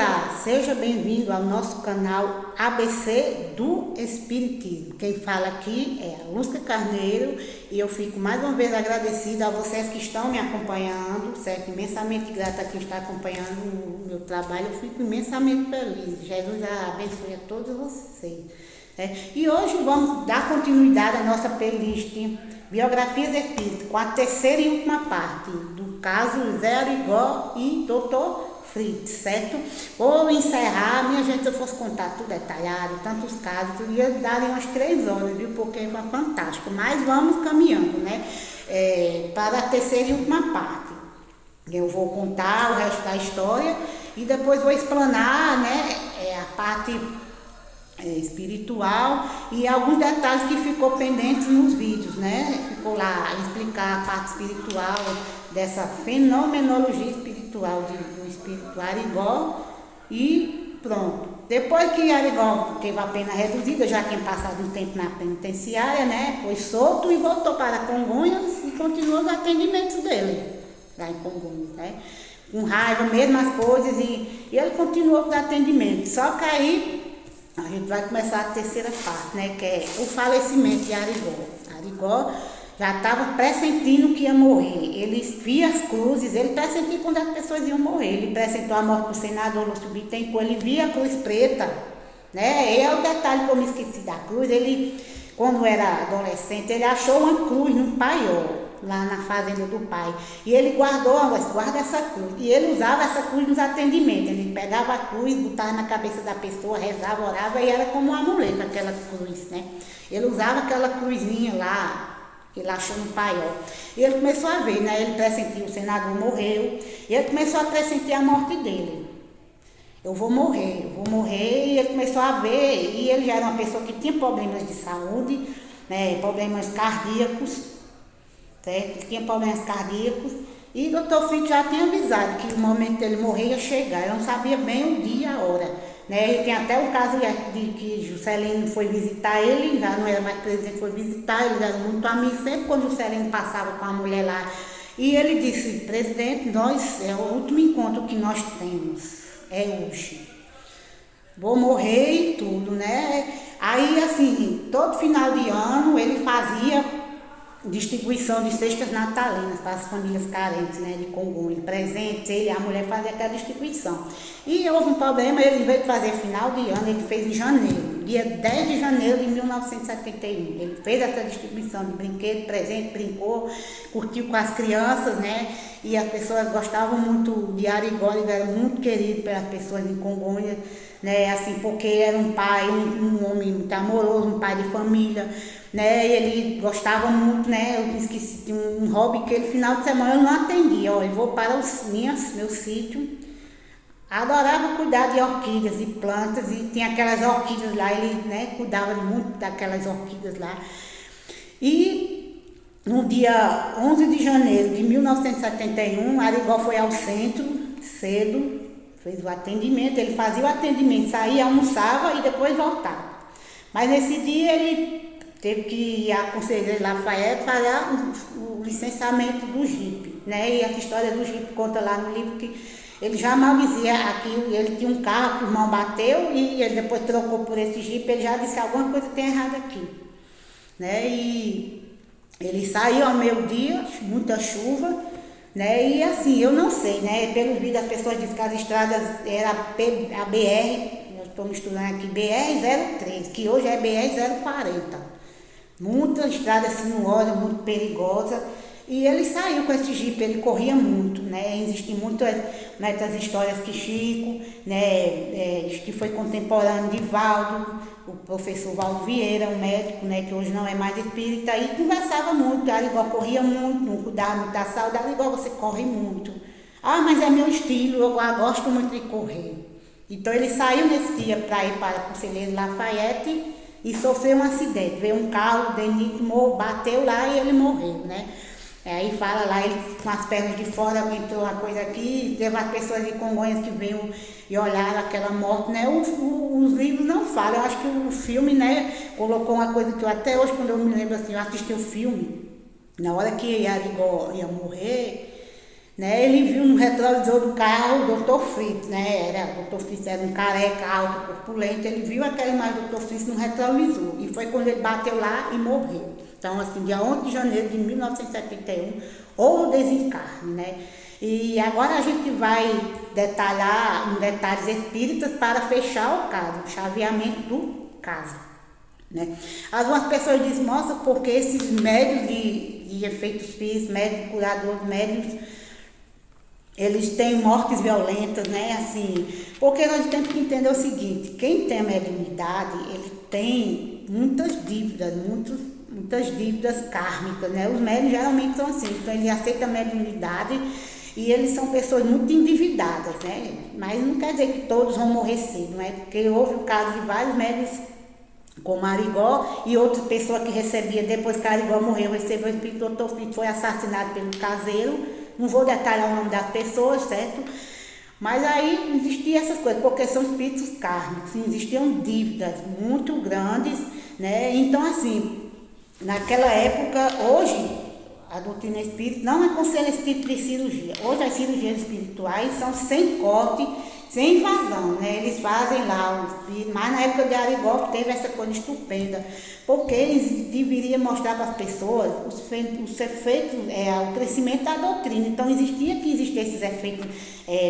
Olá, seja bem-vindo ao nosso canal ABC do Espiritismo. Quem fala aqui é a Lúcia Carneiro e eu fico mais uma vez agradecida a vocês que estão me acompanhando, certo? Imensamente grata a quem está acompanhando o meu trabalho, eu fico imensamente feliz. Jesus abençoe a todos vocês. E hoje vamos dar continuidade à nossa playlist Biografias Espíritas, com a terceira e última parte do caso Zé Arigó e Dr. Fritz, certo? Vou encerrar, minha gente, se eu fosse contar tudo detalhado, tantos casos, ia dar umas 3 horas, viu? Porque foi fantástico. Mas vamos caminhando, né? Para a terceira e última parte. Eu vou contar o resto da história e depois vou explanar, né? A parte espiritual e alguns detalhes que ficou pendentes nos vídeos, né? Ficou lá explicar a parte espiritual dessa fenomenologia espiritual do espírito Arigó e pronto. Depois que Arigó teve a pena reduzida, já tinha passado um tempo na penitenciária, né? Foi solto e voltou para Congonhas e continuou os atendimentos dele lá em Congonhas, né? Com raiva, mesmas coisas e ele continuou os atendimentos. Só que aí a gente vai começar a terceira parte, né? Que é o falecimento de Arigó. Arigó já estava pressentindo que ia morrer. Ele via as cruzes, ele pressentia quando as pessoas iam morrer. Ele pressentiu a morte do senador Lúcio Bittencourt, ele via a cruz preta, né? E é o detalhe que eu me esqueci da cruz. Ele, quando era adolescente, ele achou uma cruz num paiol, lá na fazenda do pai. E ele guarda essa cruz. E ele usava essa cruz nos atendimentos. Ele pegava a cruz, botava na cabeça da pessoa, rezava, orava e era como um amuleto aquela cruz, né? Ele usava aquela cruzinha lá, que ele achou no paiol. E ele começou a ver, né? Ele pressentiu, o senador morreu. E ele começou a pressentir a morte dele. Eu vou morrer. E ele começou a ver. E ele já era uma pessoa que tinha problemas de saúde, né? Problemas cardíacos. Certo? Tinha problemas cardíacos e o Dr. Fritz já tinha avisado que o momento dele morrer ia chegar. Eu não sabia bem o dia e a hora, né? E tem até o caso de que Juscelino foi visitar ele, já não era mais presidente, foi visitar, eles eram muito amigos, sempre quando Juscelino passava com a mulher lá. E ele disse: presidente, é o último encontro que nós temos, é hoje. Vou morrer e tudo, né? Aí, assim, todo final de ano ele fazia distribuição de cestas natalinas para as famílias carentes, né, de Congonhas, presentes, ele e a mulher fazia aquela distribuição. E houve um problema, ele, em vez de fazer final de ano, ele fez em janeiro, dia 10 de janeiro de 1971. Ele fez essa distribuição de brinquedos, presente, brincou, curtiu com as crianças, né, e as pessoas gostavam muito de Arigó, ele era muito querido pelas pessoas de Congonhas, né, assim, porque era um pai, um homem muito amoroso, um pai de família, né, e ele gostava muito, né, eu me esqueci de um hobby que ele, final de semana, eu não atendia, ó, eu vou para meu sítio, adorava cuidar de orquídeas, de plantas, e tinha aquelas orquídeas lá, ele, né, cuidava muito daquelas orquídeas lá, e no dia 11 de janeiro de 1971, Arigó foi ao centro, cedo, fez o atendimento, ele fazia o atendimento, saía, almoçava e depois voltava. Mas nesse dia ele teve que ir à Conselheiro Lafayette para o licenciamento do jipe, né? E essa história do jipe conta lá no livro que ele já maldizia aquilo, ele tinha um carro que o irmão bateu e ele depois trocou por esse jipe, ele já disse que alguma coisa tem errado aqui, né? E ele saiu ao meio-dia, muita chuva, né? E assim, eu não sei, né? Pelos vídeos as pessoas dizem que as estradas era a BR, eu estou misturando aqui, BR-03, que hoje é BR-040. Muita estrada sinuosa, muito perigosa. E ele saiu com esse jipe, ele corria muito, né? Existem muitas histórias que Chico, né? Que foi contemporâneo de Valdo, o professor Valdo Vieira, um médico, né? Que hoje não é mais espírita, e conversava muito. Arigó corria muito, não cuidava muito da saúde. Arigó, você corre muito. Ah, mas é meu estilo, eu gosto muito de correr. Então ele saiu nesse dia para ir para o Conselheiro Lafayette e sofreu um acidente. Veio um carro, bateu lá e ele morreu, né? Aí fala lá, ele com as pernas de fora, aumentou a coisa aqui, teve as pessoas de Congonhas que veio e olharam aquela morte, né? Os livros não falam, eu acho que o filme, né, colocou uma coisa que eu até hoje, quando eu me lembro assim, eu assisti o filme, na hora que Arigó ia morrer, né? Ele viu no retrovisor do carro o Dr. Fritz, né? O Dr. Fritz era um careca alto, corpulento, ele viu aquela imagem do Dr. Fritz no retrovisor, e foi quando ele bateu lá e morreu. Então, assim, dia 11 de janeiro de 1971, houve o desencarne, né? E agora a gente vai detalhar em detalhes espíritas para fechar o caso, o chaveamento do caso, né? Algumas pessoas dizem, nossa, porque esses médios de efeitos físicos, médios curadores, médios, eles têm mortes violentas, né? Assim, porque nós temos que entender o seguinte, quem tem a mediunidade, ele tem muitas dívidas, muitas dívidas kármicas, né? Os médios geralmente são assim, então eles aceitam a mediunidade e eles são pessoas muito endividadas, né? Mas não quer dizer que todos vão morrer cedo, né? Porque houve o caso de vários médios, como Arigó, e outra pessoa que recebia, depois que Arigó morreu, recebeu o espírito do Dr. Fritz, foi assassinado pelo caseiro. Não vou detalhar o nome das pessoas, certo? Mas aí existiam essas coisas, porque são espíritos kármicos, existiam dívidas muito grandes, né? Então, assim, naquela época, hoje, a doutrina espírita não aconselha esse tipo de cirurgia. Hoje as cirurgias espirituais são sem corte, sem invasão, né? Eles fazem lá o espírito, mas na época de Arigó teve essa coisa estupenda, porque eles deveriam mostrar para as pessoas os efeitos, o crescimento da doutrina. Então existiam esses efeitos,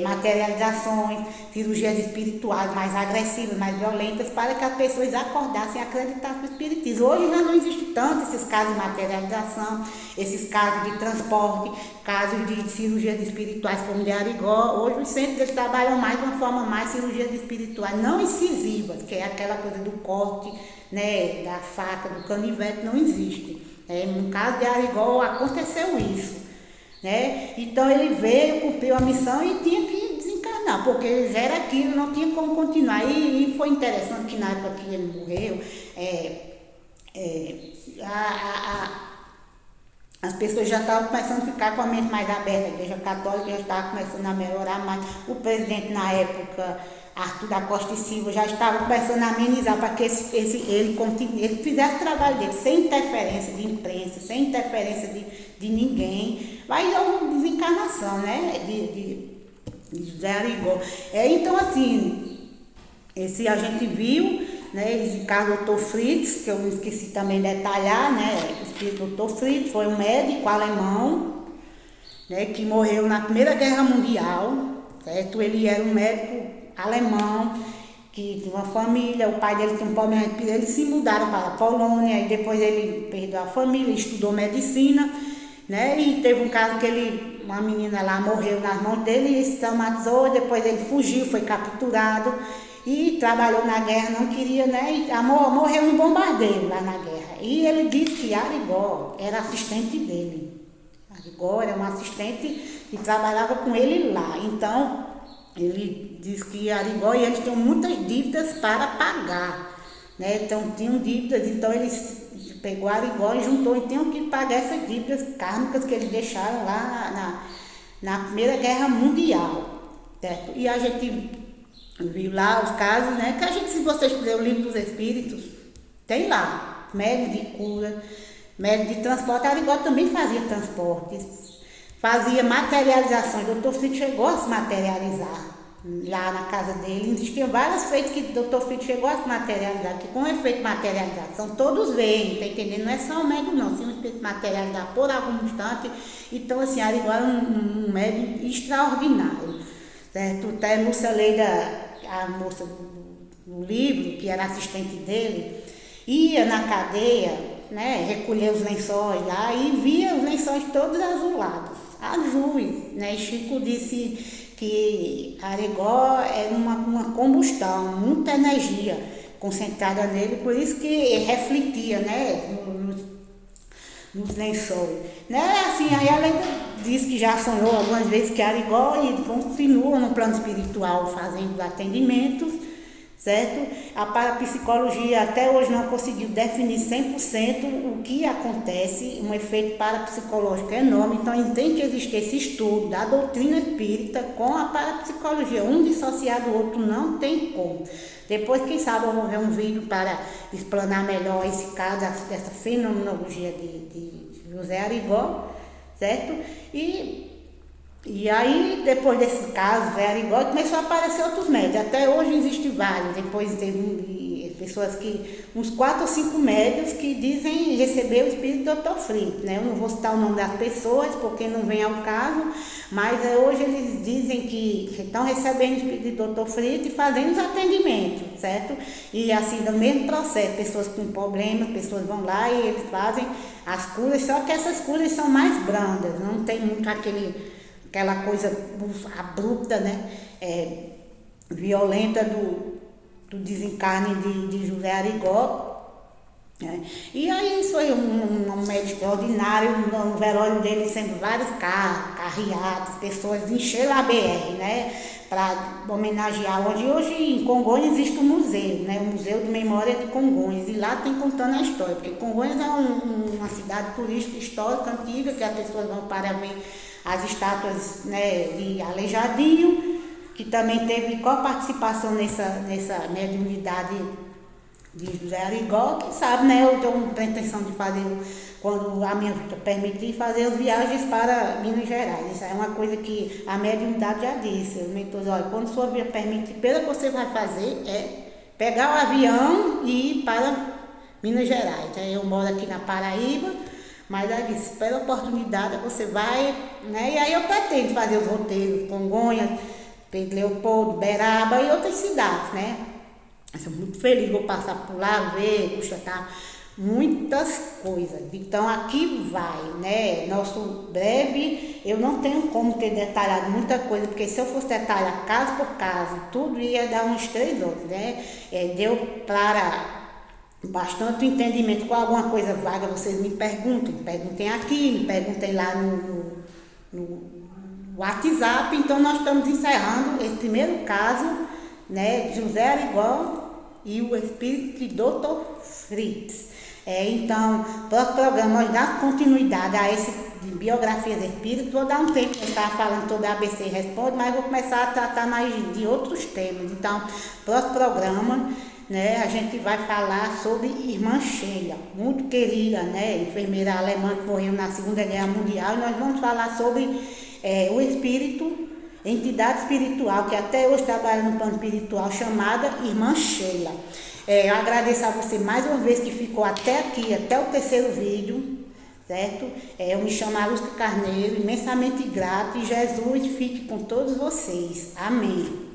materializações, cirurgias espirituais mais agressivas, mais violentas, para que as pessoas acordassem e acreditassem no espiritismo. Hoje já não existe tanto esses casos de materialização, esses casos de transporte, casos de cirurgias espirituais como de Arigó. Hoje os centros eles trabalham mais de uma forma mais cirurgias espirituais, não incisivas, que é aquela coisa do corte, né, da faca, do canivete, não existe. No caso de Arigó aconteceu isso, né? Então ele veio, cumpriu a missão e tinha que desencarnar, porque já era aquilo, não tinha como continuar. E foi interessante que na época que ele morreu, as pessoas já estavam começando a ficar com a mente mais aberta, a Igreja Católica já estava começando a melhorar mais. O presidente na época, Arthur da Costa e Silva, já estava começando a amenizar para que ele fizesse o trabalho dele, sem interferência de imprensa, sem interferência de ninguém. Vai dar uma desencarnação, né? De José Arigó. Então, assim, esse a gente viu, né, esse caso do Dr. Fritz, que eu me esqueci também de detalhar, né? O espírito do Dr. Fritz foi um médico alemão, né, que morreu na Primeira Guerra Mundial, certo? Ele era um médico alemão, que tinha uma família, o pai dele tinha um problema, eles se mudaram para a Polônia, e depois ele perdeu a família, estudou medicina, né? E teve um caso que uma menina lá morreu nas mãos dele e se traumatizou, depois ele fugiu, foi capturado e trabalhou na guerra, não queria, né? E morreu no bombardeio lá na guerra. E ele disse que Arigó era assistente dele. Arigó era um assistente que trabalhava com ele lá. Então, ele disse que Arigó e eles tinham muitas dívidas para pagar, né? Então, tinham dívidas, então eles pegou Arigó e juntou e tinham que pagar essas dívidas kármicas que eles deixaram lá na Primeira Guerra Mundial, certo? E a gente viu lá os casos, né? Que a gente, se vocês lerem o Livro dos Espíritos, tem lá, médio de cura, médio de transporte. Arigó também fazia transportes, fazia materializações. O Dr. Fritz chegou a se materializar lá na casa dele. Existiam vários feitos que o Dr. Fritz chegou a se materializar, que com efeito de materialização todos veem, tá entendendo? Não é só o médium não, se um espírito materializar por algum instante. Então, assim, Arigó era um médium extraordinário, certo? Até Lúcia Leida, a moça do livro, que era assistente dele, ia na cadeia, né, recolher os lençóis lá e via os lençóis todos azulados, azuis, né? E Chico disse que Arigó era uma combustão, muita energia concentrada nele, por isso que refletia, né, nos lençóis, né? Assim, aí ela diz que já sonhou algumas vezes que Arigó e continua no plano espiritual fazendo atendimentos, certo? A parapsicologia até hoje não conseguiu definir 100% o que acontece, um efeito parapsicológico enorme, então tem que existir esse estudo da doutrina espírita com a parapsicologia, um dissociado do outro, não tem como. Depois, quem sabe, eu vou ver um vídeo para explanar melhor esse caso, dessa fenomenologia de José Arigó, certo? E E aí, depois desse caso, Zé Arigó, começou a aparecer outros médios. Até hoje existe vários. Depois teve pessoas que, uns 4 ou 5 médios que dizem receber o espírito do Dr. Frito, né? Eu não vou citar o nome das pessoas, porque não vem ao caso, mas hoje eles dizem que estão recebendo o espírito do Dr. Frito e fazendo os atendimentos, certo? E assim, do mesmo processo, pessoas com problemas, pessoas vão lá e eles fazem as curas, só que essas curas são mais brandas, não tem muito aquela coisa abrupta, né? Violenta do desencarne de José Arigó. Né? E aí isso foi um médico extraordinário, no velório dele sendo vários carros, carreados, pessoas encheram a BR, né? Para homenagear. Hoje em Congonhas existe um museu, né? O Museu de Memória de Congonhas, e lá tem contando a história, porque Congonhas é uma cidade turística histórica antiga, que as pessoas vão para ver as estátuas, né, de Aleijadinho, que também teve participação nessa mediunidade de José Arigó, quem sabe, né, eu tenho pretensão de fazer, quando a minha vida permitir, fazer as viagens para Minas Gerais. Isso é uma coisa que a mediunidade já disse, os mentores, olha, quando sua vida permitir, pelo que você vai fazer é pegar o avião e ir para Minas Gerais. Eu moro aqui na Paraíba, mas aí disse, pela oportunidade você vai, né? E aí eu pretendo fazer os roteiros, Congonhas, Pedro Leopoldo, Beraba e outras cidades, né? Eu sou muito feliz, vou passar por lá, ver, constatar muitas coisas. Então aqui vai, né? Nosso breve, eu não tenho como ter detalhado muita coisa, porque se eu fosse detalhar caso por caso, tudo ia dar uns 3 horas, né? Deu para bastante entendimento com alguma coisa vaga, vocês me perguntem aqui, me perguntem lá no WhatsApp. Então nós estamos encerrando esse primeiro caso, né, de José Arigó e o espírito de Dr. Fritz. Então, próximo programa nós damos continuidade a esse de biografias de espírito. Vou dar um tempo, eu estava falando toda a ABC Responde, mas vou começar a tratar mais de outros temas. Então, próximo programa, né, a gente vai falar sobre Irmã Sheila, muito querida, né, enfermeira alemã que morreu na Segunda Guerra Mundial, e nós vamos falar sobre o espírito, entidade espiritual, que até hoje trabalha no plano espiritual, chamada Irmã Sheila. Eu agradeço a você mais uma vez que ficou até aqui, até o terceiro vídeo, certo? Eu me chamo Alusca Carneiro, imensamente grata, e Jesus fique com todos vocês. Amém.